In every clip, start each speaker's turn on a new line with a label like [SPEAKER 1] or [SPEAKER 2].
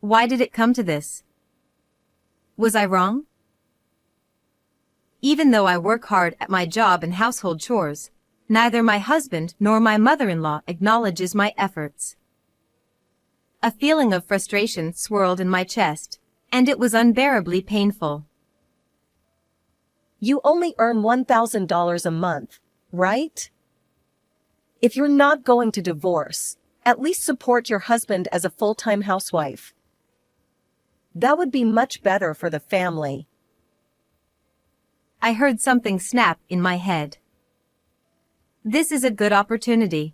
[SPEAKER 1] Why did it come to this? Was I wrong? Even though I work hard at my job and household chores, neither my husband nor my mother-in-law acknowledges my efforts. A feeling of frustration swirled in my chest, and it was unbearably painful.
[SPEAKER 2] You only earn $1,000 a month, right? If you're not going to divorce, at least support your husband as a full-time housewife. That would be much better for the family.
[SPEAKER 1] I heard something snap in my head. This is a good opportunity.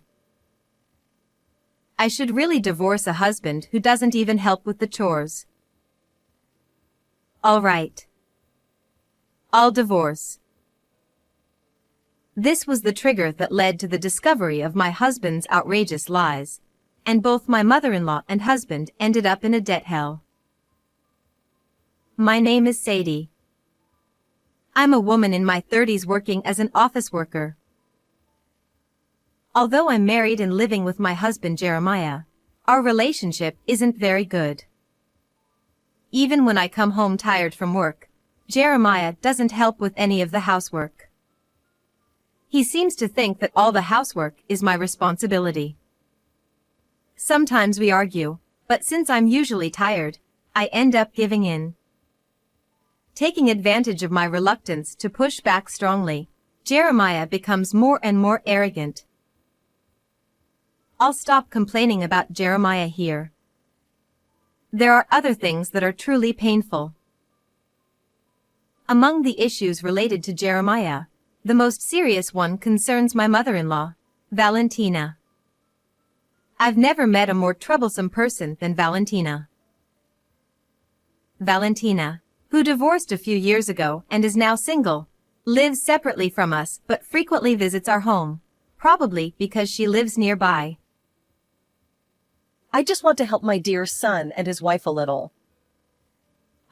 [SPEAKER 1] I should really divorce a husband who doesn't even help with the chores. All right. I'll divorce. This was the trigger that led to the discovery of my husband's outrageous lies, and both my mother-in-law and husband ended up in a debt hell. My name is Sadie. I'm a woman in my 30s working as an office worker. Although I'm married and living with my husband Jeremiah, our relationship isn't very good. Even when I come home tired from work, Jeremiah doesn't help with any of the housework. He seems to think that all the housework is my responsibility. Sometimes we argue, but since I'm usually tired, I end up giving in. Taking advantage of my reluctance to push back strongly, Jeremiah becomes more and more arrogant. I'll stop complaining about Jeremiah here. There are other things that are truly painful. Among the issues related to Jeremiah, the most serious one concerns my mother-in-law, Valentina. I've never met a more troublesome person than Valentina. Valentina, who divorced a few years ago and is now single, lives separately from us but frequently visits our home, probably because she lives nearby.
[SPEAKER 2] I just want to help my dear son and his wife a little.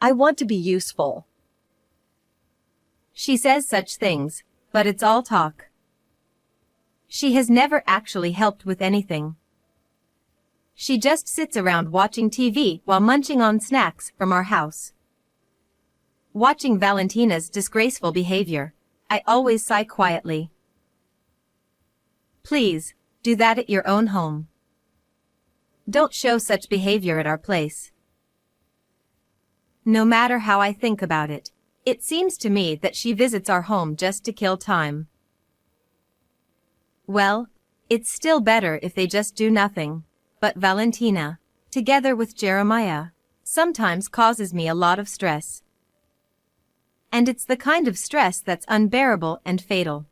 [SPEAKER 2] I want to be useful.
[SPEAKER 1] She says such things, but it's all talk. She has never actually helped with anything. She just sits around watching TV while munching on snacks from our house. Watching Valentina's disgraceful behavior, I always sigh quietly. Please, do that at your own home. Don't show such behavior at our place. No matter how I think about it, it seems to me that she visits our home just to kill time. Well, it's still better if they just do nothing, but Valentina, together with Jeremiah, sometimes causes me a lot of stress. And it's the kind of stress that's unbearable and fatal.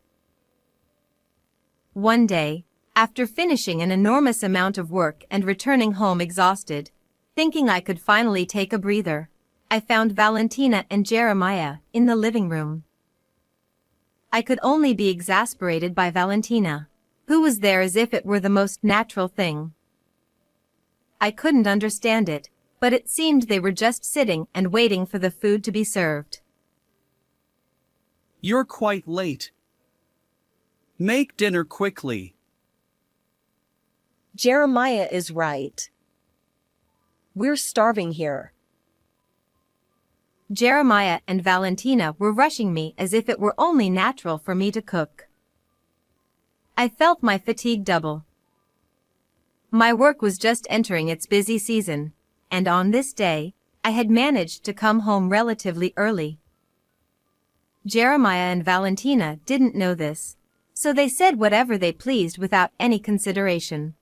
[SPEAKER 1] One day, after finishing an enormous amount of work and returning home exhausted, thinking I could finally take a breather, I found Valentina and Jeremiah in the living room. I could only be exasperated by Valentina, who was there as if it were the most natural thing. I couldn't understand it, but it seemed they were just sitting and waiting for the food to be served.
[SPEAKER 3] You're quite late. Make dinner quickly.
[SPEAKER 2] Jeremiah is right. We're starving here.
[SPEAKER 1] Jeremiah and Valentina were rushing me as if it were only natural for me to cook. I felt my fatigue double. My work was just entering its busy season, and on this day, I had managed to come home relatively early. Jeremiah and Valentina didn't know this, so they said whatever they pleased without any consideration.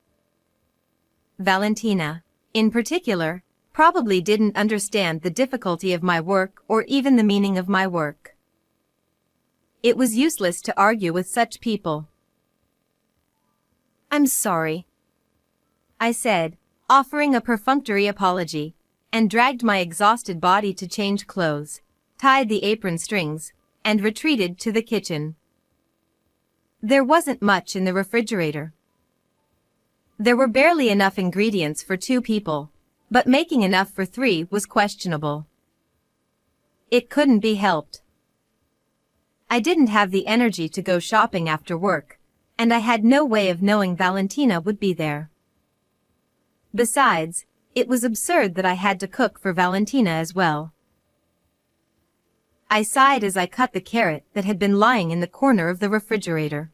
[SPEAKER 1] Valentina, in particular, probably didn't understand the difficulty of my work or even the meaning of my work. It was useless to argue with such people. I'm sorry, I said, offering a perfunctory apology, and dragged my exhausted body to change clothes, tied the apron strings, and retreated to the kitchen. There wasn't much in the refrigerator. There were barely enough ingredients for 2 people, but making enough for 3 was questionable. It couldn't be helped. I didn't have the energy to go shopping after work, and I had no way of knowing Valentina would be there. Besides, It was absurd that I had to cook for Valentina as well. I sighed as I cut the carrot that had been lying in the corner of the refrigerator.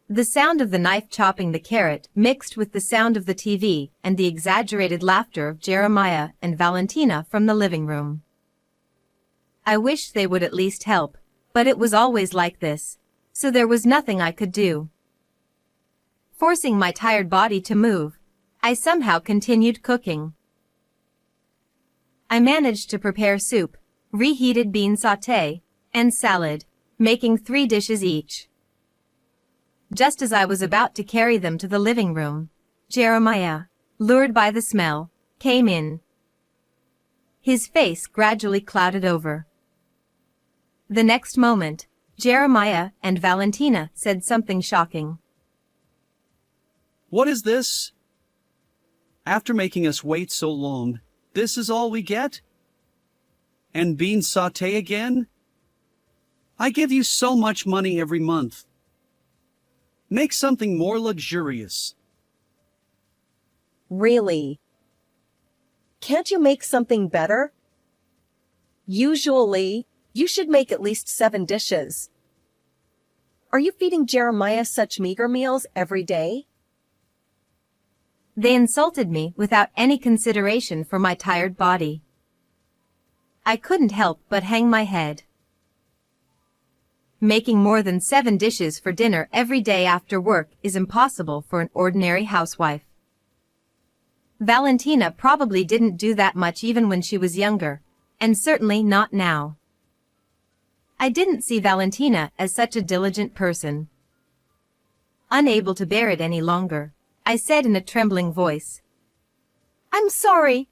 [SPEAKER 1] The sound of the knife chopping the carrot mixed with the sound of the TV and the exaggerated laughter of Jeremiah and Valentina from the living room. I wished they would at least help, but it was always like this, so there was nothing I could do. Forcing my tired body to move, I somehow continued cooking. I managed to prepare soup, reheated bean sauté, and salad, making 3 dishes each. Just as I was about to carry them to the living room, Jeremiah, lured by the smell, came in. His face gradually clouded over. The next moment, Jeremiah and Valentina said something shocking.
[SPEAKER 3] What is this? After making us wait so long, this is all we get? And bean sauté again? I give you so much money every month. Make something more luxurious.
[SPEAKER 2] Really? Can't you make something better? Usually, you should make at least 7 dishes. Are you feeding Jeremiah such meager meals every day?
[SPEAKER 1] They insulted me without any consideration for my tired body. I couldn't help but hang my head. Making more than 7 dishes for dinner every day after work is impossible for an ordinary housewife. Valentina probably didn't do that much even when she was younger, and certainly not now. I didn't see Valentina as such a diligent person. Unable to bear it any longer, I said in a trembling voice, "I'm sorry.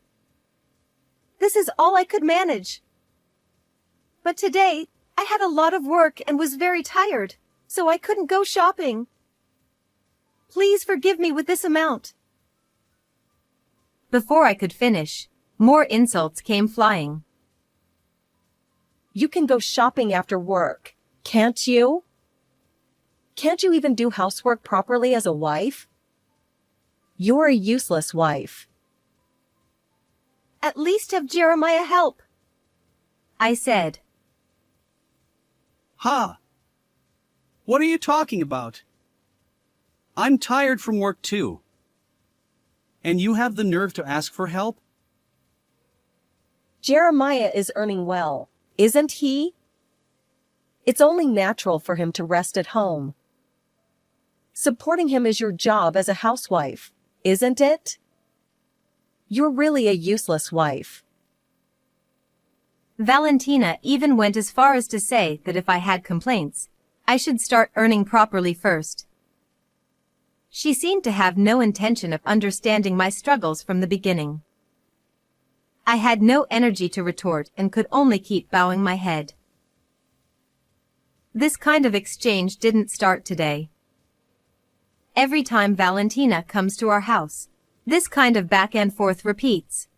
[SPEAKER 1] This is all I could manage. But today, I had a lot of work and was very tired, so I couldn't go shopping. Please forgive me with this amount." Before I could finish, more insults came flying.
[SPEAKER 2] You can go shopping after work, can't you? Can't you even do housework properly as a wife? You're a useless wife.
[SPEAKER 1] At least have Jeremiah help, I said.
[SPEAKER 3] Ha! What are you talking about? I'm tired from work too. And you have the nerve to ask for help?
[SPEAKER 2] Jeremiah is earning well, isn't he? It's only natural for him to rest at home. Supporting him is your job as a housewife, isn't it? You're really a useless wife.
[SPEAKER 1] Valentina even went as far as to say that if I had complaints, I should start earning properly first. She seemed to have no intention of understanding my struggles from the beginning. I had no energy to retort and could only keep bowing my head. This kind of exchange didn't start today. Every time Valentina comes to our house, this kind of back and forth repeats.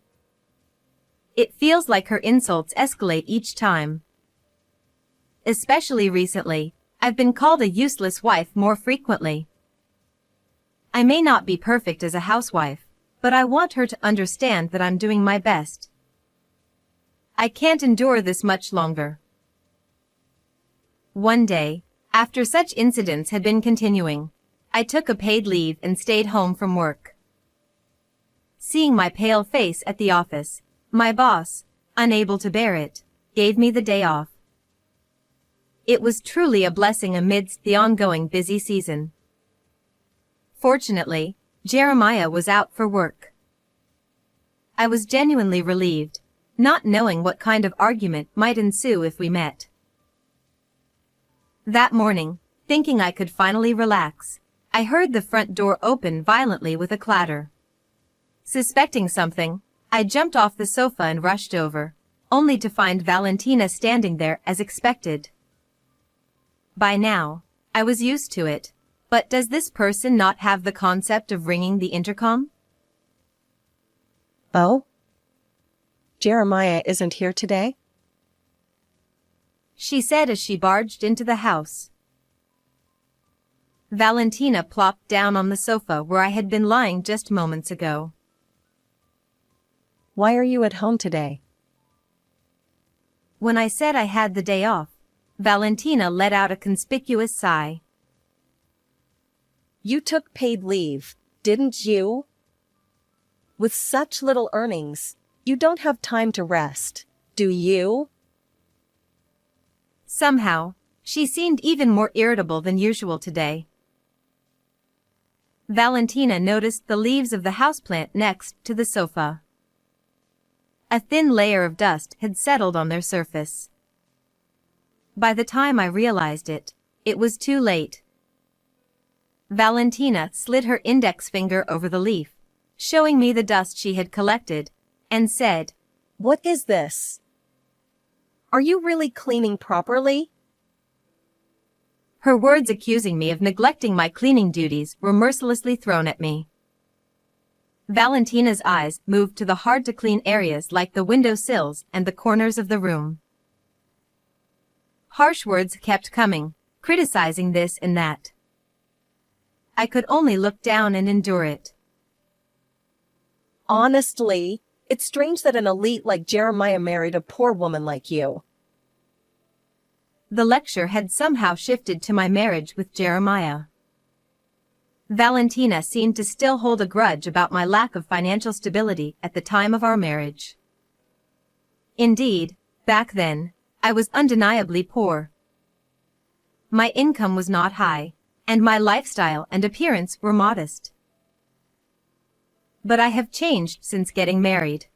[SPEAKER 1] It feels like her insults escalate each time. Especially recently, I've been called a useless wife more frequently. I may not be perfect as a housewife, but I want her to understand that I'm doing my best. I can't endure this much longer. One day, after such incidents had been continuing, I took a paid leave and stayed home from work. Seeing my pale face at the office, my boss, unable to bear it, gave me the day off. It was truly a blessing amidst the ongoing busy season. Fortunately, Jeremiah was out for work. I was genuinely relieved, not knowing what kind of argument might ensue if we met. That morning, thinking I could finally relax, I heard the front door open violently with a clatter. Suspecting something, I jumped off the sofa and rushed over, only to find Valentina standing there as expected. By now, I was used to it, but does this person not have the concept of ringing the intercom?
[SPEAKER 2] Oh? Jeremiah isn't here today?
[SPEAKER 1] She said as she barged into the house. Valentina plopped down on the sofa where I had been lying just moments ago.
[SPEAKER 2] Why are you at home today?
[SPEAKER 1] When I said I had the day off, Valentina let out a conspicuous sigh.
[SPEAKER 2] You took paid leave, didn't you? With such little earnings, you don't have time to rest, do you?
[SPEAKER 1] Somehow, she seemed even more irritable than usual today. Valentina noticed the leaves of the houseplant next to the sofa. A thin layer of dust had settled on their surface. By the time I realized it, it was too late. Valentina slid her index finger over the leaf, showing me the dust she had collected, and said,
[SPEAKER 2] What is this? Are you really cleaning properly?
[SPEAKER 1] Her words accusing me of neglecting my cleaning duties were mercilessly thrown at me. Valentina's eyes moved to the hard-to-clean areas like the window sills and the corners of the room. Harsh words kept coming, criticizing this and that. I could only look down and endure it.
[SPEAKER 2] Honestly, it's strange that an elite like Jeremiah married a poor woman like you.
[SPEAKER 1] The lecture had somehow shifted to my marriage with Jeremiah. Valentina seemed to still hold a grudge about my lack of financial stability at the time of our marriage. Indeed, back then, I was undeniably poor. My income was not high, and my lifestyle and appearance were modest. But I have changed since getting married.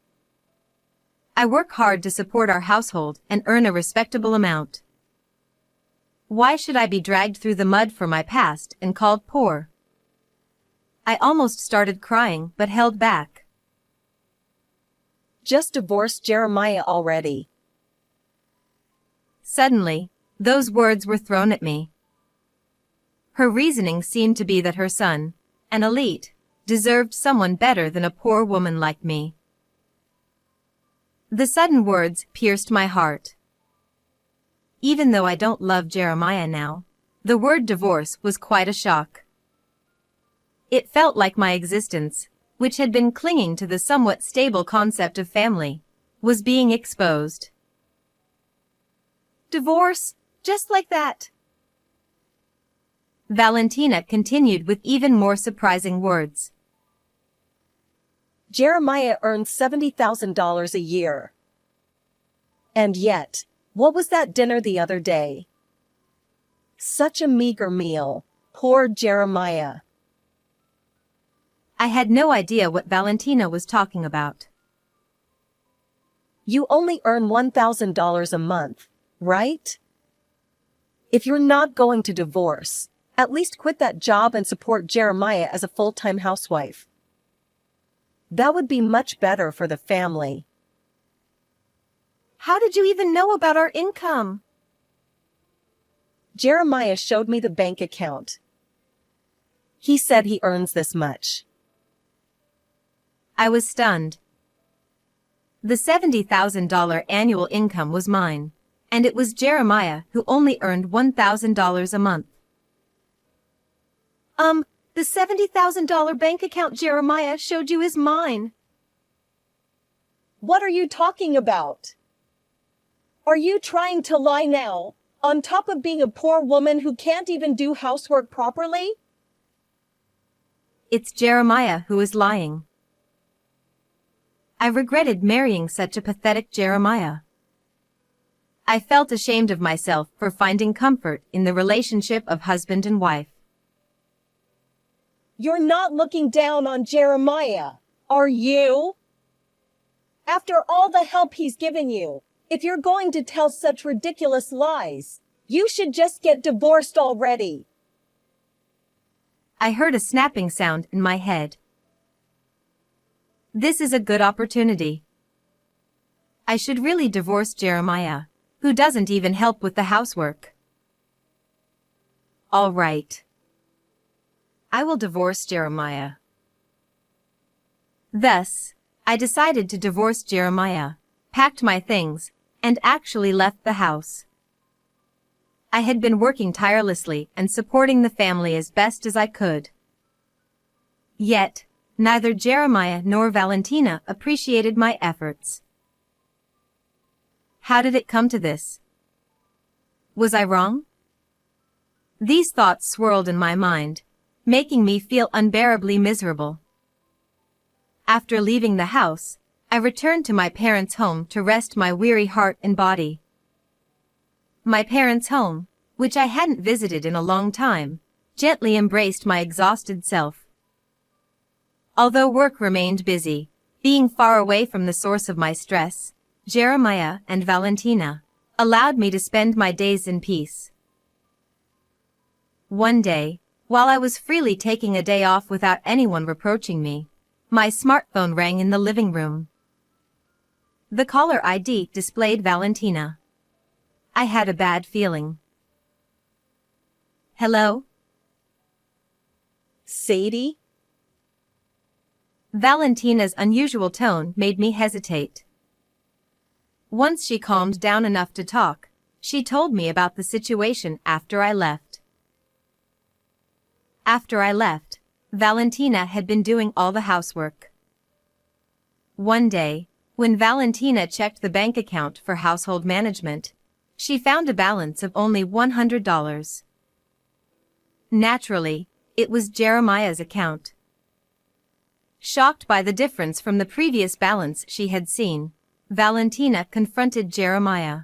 [SPEAKER 1] I work hard to support our household and earn a respectable amount. Why should I be dragged through the mud for my past and called poor? I almost started crying but held back.
[SPEAKER 2] Just divorce Jeremiah already.
[SPEAKER 1] Suddenly, those words were thrown at me. Her reasoning seemed to be that her son, an elite, deserved someone better than a poor woman like me. The sudden words pierced my heart. Even though I don't love Jeremiah now, the word divorce was quite a shock. It felt like my existence, which had been clinging to the somewhat stable concept of family, was being exposed. Divorce, just like that. Valentina continued with even more surprising words.
[SPEAKER 2] Jeremiah earns $70,000 a year. And yet, what was that dinner the other day? Such a meager meal. Poor Jeremiah.
[SPEAKER 1] I had no idea what Valentina was talking about.
[SPEAKER 2] You only earn $1,000 a month, right? If you're not going to divorce, at least quit that job and support Jeremiah as a full-time housewife. That would be much better for the family.
[SPEAKER 1] How did you even know about our income?
[SPEAKER 2] Jeremiah showed me the bank account. He said he earns this much.
[SPEAKER 1] I was stunned. The $70,000 annual income was mine, and it was Jeremiah who only earned $1,000 a month. The $70,000 bank account Jeremiah showed you is mine.
[SPEAKER 2] What are you talking about? Are you trying to lie now, on top of being a poor woman who can't even do housework properly?
[SPEAKER 1] It's Jeremiah who is lying. I regretted marrying such a pathetic Jeremiah. I felt ashamed of myself for finding comfort in the relationship of husband and wife.
[SPEAKER 2] You're not looking down on Jeremiah, are you? After all the help he's given you, if you're going to tell such ridiculous lies, you should just get divorced already.
[SPEAKER 1] I heard a snapping sound in my head. This is a good opportunity. I should really divorce Jeremiah, who doesn't even help with the housework. All right. I will divorce Jeremiah. Thus, I decided to divorce Jeremiah, packed my things, and actually left the house. I had been working tirelessly and supporting the family as best as I could. Yet, Neither Jeremiah nor Valentina appreciated my efforts. How did it come to this? Was I wrong? These thoughts swirled in my mind, making me feel unbearably miserable. After leaving the house, I returned to my parents' home to rest my weary heart and body. My parents' home, which I hadn't visited in a long time, gently embraced my exhausted self. Although work remained busy, being far away from the source of my stress, Jeremiah and Valentina allowed me to spend my days in peace. One day, while I was freely taking a day off without anyone reproaching me, my smartphone rang in the living room. The caller ID displayed Valentina. I had a bad feeling. Hello?
[SPEAKER 2] Sadie?
[SPEAKER 1] Valentina's unusual tone made me hesitate. Once she calmed down enough to talk, she told me about the situation after I left. After I left, Valentina had been doing all the housework. One day, when Valentina checked the bank account for household management, she found a balance of only $100. Naturally, it was Jeremiah's account. Shocked by the difference from the previous balance she had seen, Valentina confronted Jeremiah.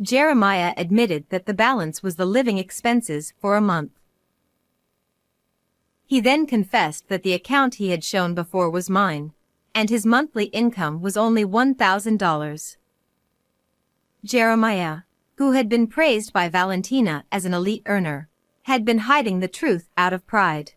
[SPEAKER 1] Jeremiah admitted that the balance was the living expenses for a month. He then confessed that the account he had shown before was mine, and his monthly income was only $1,000. Jeremiah, who had been praised by Valentina as an elite earner, had been hiding the truth out of pride.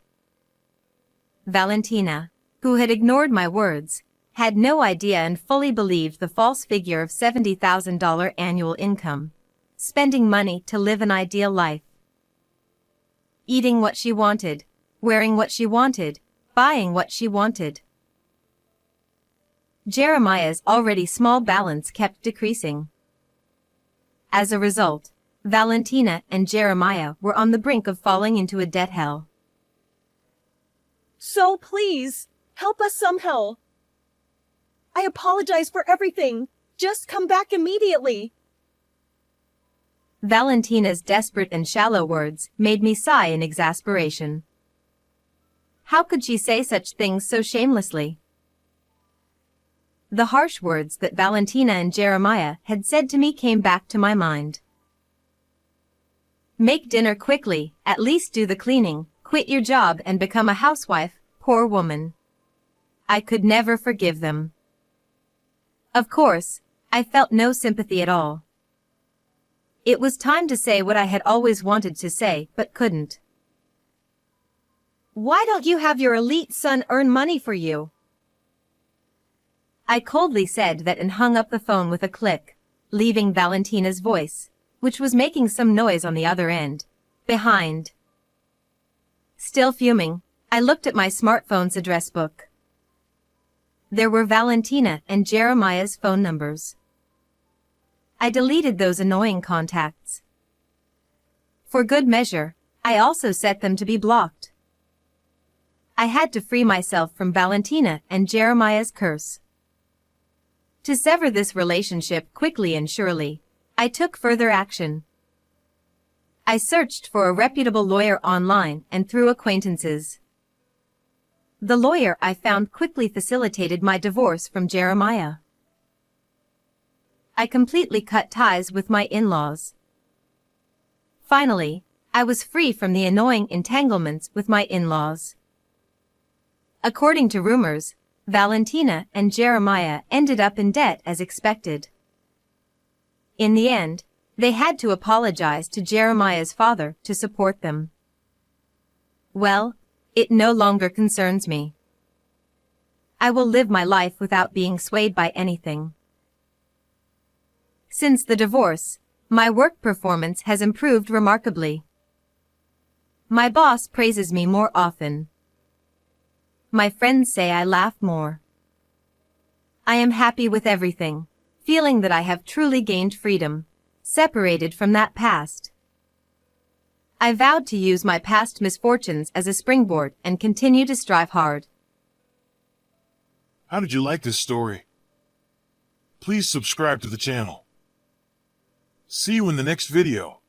[SPEAKER 1] Valentina, who had ignored my words, had no idea and fully believed the false figure of $70,000 annual income, spending money to live an ideal life. Eating what she wanted, wearing what she wanted, buying what she wanted. Jeremiah's already small balance kept decreasing. As a result, Valentina and Jeremiah were on the brink of falling into a debt hell.
[SPEAKER 2] So please, help us somehow. I apologize for everything. Just come back immediately.
[SPEAKER 1] Valentina's desperate and shallow words made me sigh in exasperation. How could she say such things so shamelessly? The harsh words that Valentina and Jeremiah had said to me came back to my mind. Make dinner quickly, at least do the cleaning, quit your job and become a housewife, poor woman. I could never forgive them. Of course, I felt no sympathy at all. It was time to say what I had always wanted to say but couldn't. Why don't you have your elite son earn money for you? I coldly said that and hung up the phone with a click, leaving Valentina's voice, which was making some noise on the other end, behind. Still fuming, I looked at my smartphone's address book. There were Valentina and Jeremiah's phone numbers. I deleted those annoying contacts. For good measure, I also set them to be blocked. I had to free myself from Valentina and Jeremiah's curse. To sever this relationship quickly and surely, I took further action. I searched for a reputable lawyer online and through acquaintances. The lawyer I found quickly facilitated my divorce from Jeremiah. I completely cut ties with my in-laws. Finally, I was free from the annoying entanglements with my in-laws. According to rumors, Valentina and Jeremiah ended up in debt as expected. In the end, they had to apologize to Jeremiah's father to support them. Well, it no longer concerns me. I will live my life without being swayed by anything. Since the divorce, my work performance has improved remarkably. My boss praises me more often. My friends say I laugh more. I am happy with everything, feeling that I have truly gained freedom, separated from that past. I vowed to use my past misfortunes as a springboard and continue to strive hard.
[SPEAKER 4] How did you like this story? Please subscribe to the channel. See you in the next video.